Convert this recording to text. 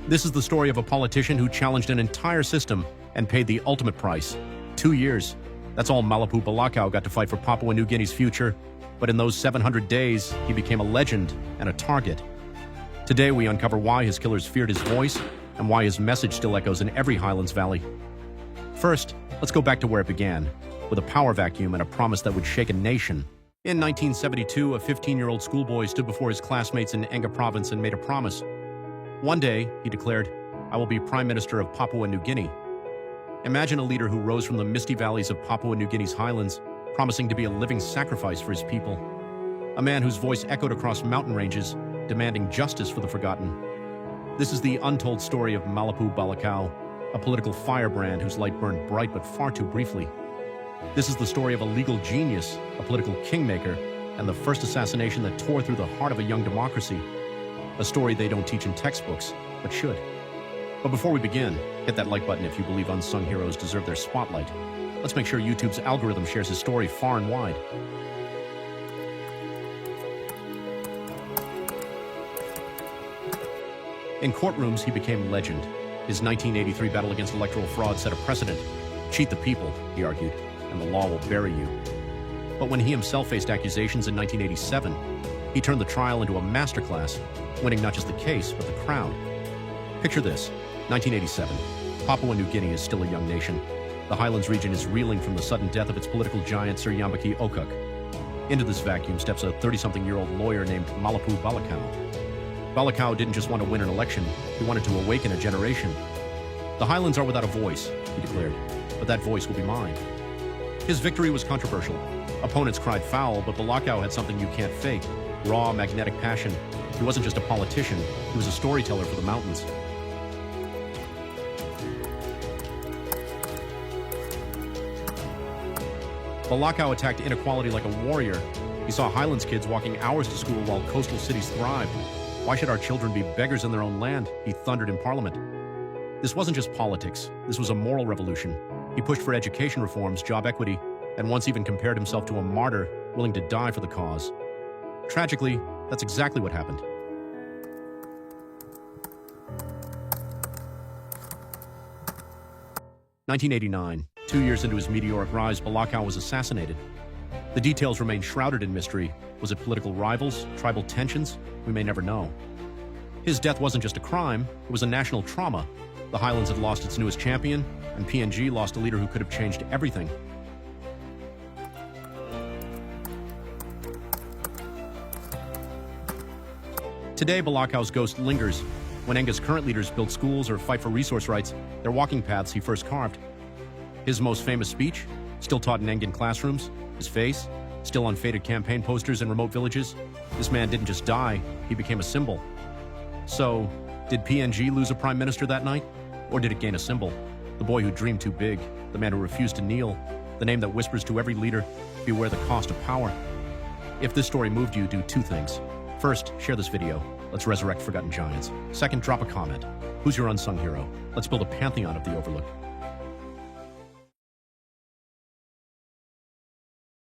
This is the story of a politician who challenged an entire system and paid the ultimate price. 2 years. That's all Malipu Balaku got to fight for Papua New Guinea's future, but in those 700 days, he became a legend and a target. Today, we uncover why his killers feared his voice and why his message still echoes in every Highlands Valley. First, let's go back to where it began, with a power vacuum and a promise that would shake a nation. In 1972, a 15-year-old schoolboy stood before his classmates in Enga province and made a promise. One day, he declared, "I will be Prime Minister of Papua New Guinea." Imagine a leader who rose from the misty valleys of Papua New Guinea's highlands, promising to be a living sacrifice for his people. A man whose voice echoed across mountain ranges, demanding justice for the forgotten. This is the untold story of Malipu Balaku, a political firebrand whose light burned bright but far too briefly. This is the story of a legal genius, a political kingmaker, and the first assassination that tore through the heart of a young democracy. A story they don't teach in textbooks, but should. But before we begin, hit that like button if you believe unsung heroes deserve their spotlight. Let's make sure YouTube's algorithm shares his story far and wide. In courtrooms, he became legend. His 1983 battle against electoral fraud set a precedent. Cheat the people, he argued, and the law will bury you. But when he himself faced accusations in 1987, he turned the trial into a masterclass, winning not just the case, but the crowd. Picture this, 1987. Papua New Guinea is still a young nation. The Highlands region is reeling from the sudden death of its political giant, Sir Yambaki Okuk. Into this vacuum steps a 30-something-year-old lawyer named Malipu Balaku. Balaku didn't just want to win an election, he wanted to awaken a generation. The Highlands are without a voice, he declared, but that voice will be mine. His victory was controversial. Opponents cried foul, but Balaku had something you can't fake. Raw, magnetic passion. He wasn't just a politician, he was a storyteller for the mountains. Balaku attacked inequality like a warrior. He saw Highlands kids walking hours to school while coastal cities thrived. Why should our children be beggars in their own land? He thundered in Parliament. This wasn't just politics, this was a moral revolution. He pushed for education reforms, job equity, and once even compared himself to a martyr willing to die for the cause. Tragically, that's exactly what happened. (1989). 2 years into his meteoric rise, Balaku was assassinated. The details remain shrouded in mystery. Was it political rivals, tribal tensions? We may never know. His death wasn't just a crime, it was a national trauma. The Highlands had lost its newest champion, and PNG lost a leader who could have changed everything. Today, Balaku's ghost lingers. When Enga's current leaders build schools or fight for resource rights, they're walking paths he first carved. His most famous speech, still taught in Engan classrooms. His face, still on faded campaign posters in remote villages. This man didn't just die, he became a symbol. So, did PNG lose a prime minister that night? Or did it gain a symbol? The boy who dreamed too big, the man who refused to kneel, the name that whispers to every leader, beware the cost of power. If this story moved you, do 2 things. First, share this video. Let's resurrect forgotten giants. Second, drop a comment. Who's your unsung hero? Let's build a pantheon of the overlooked.